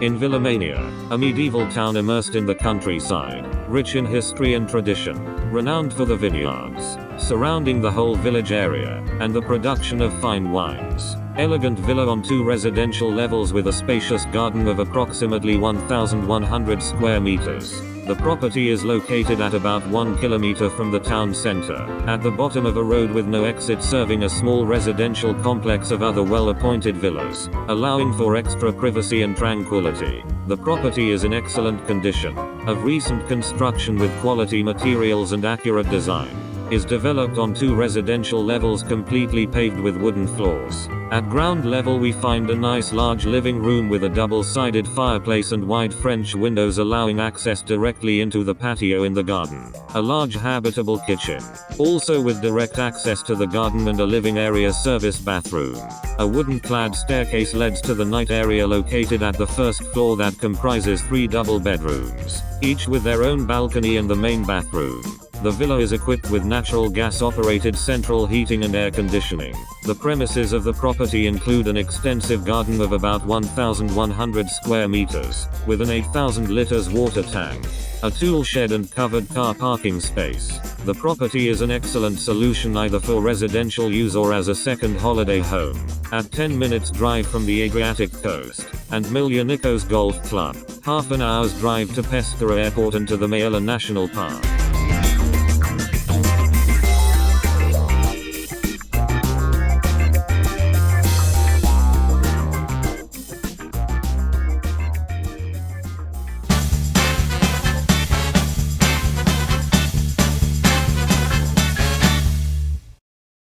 In Villamagna, a medieval town immersed in the countryside, rich in history and tradition, renowned for the vineyards surrounding the whole village area, and the production of fine wines. Elegant villa on 2 residential levels with a spacious garden of approximately 1,100 square meters. The property is located at about 1 kilometer from the town center, at the bottom of a road with no exit, serving a small residential complex of other well-appointed villas, allowing for extra privacy and tranquility. The property is in excellent condition, of recent construction with quality materials and accurate design. Is developed on 2 residential levels completely paved with wooden floors. At ground level we find a nice large living room with a double-sided fireplace and wide French windows allowing access directly into the patio in the garden. A large habitable kitchen, also with direct access to the garden, and a living area service bathroom. A wooden clad staircase leads to the night area located at the first floor that comprises 3 double bedrooms, each with their own balcony and the main bathroom. The villa is equipped with natural gas-operated central heating and air conditioning. The premises of the property include an extensive garden of about 1,100 square meters, with an 8,000 liters water tank, a tool shed and covered car parking space. The property is an excellent solution either for residential use or as a second holiday home. At 10 minutes drive from the Adriatic coast, and Miglianico's golf club, half an hour's drive to Pescara Airport and to the Majella National Park.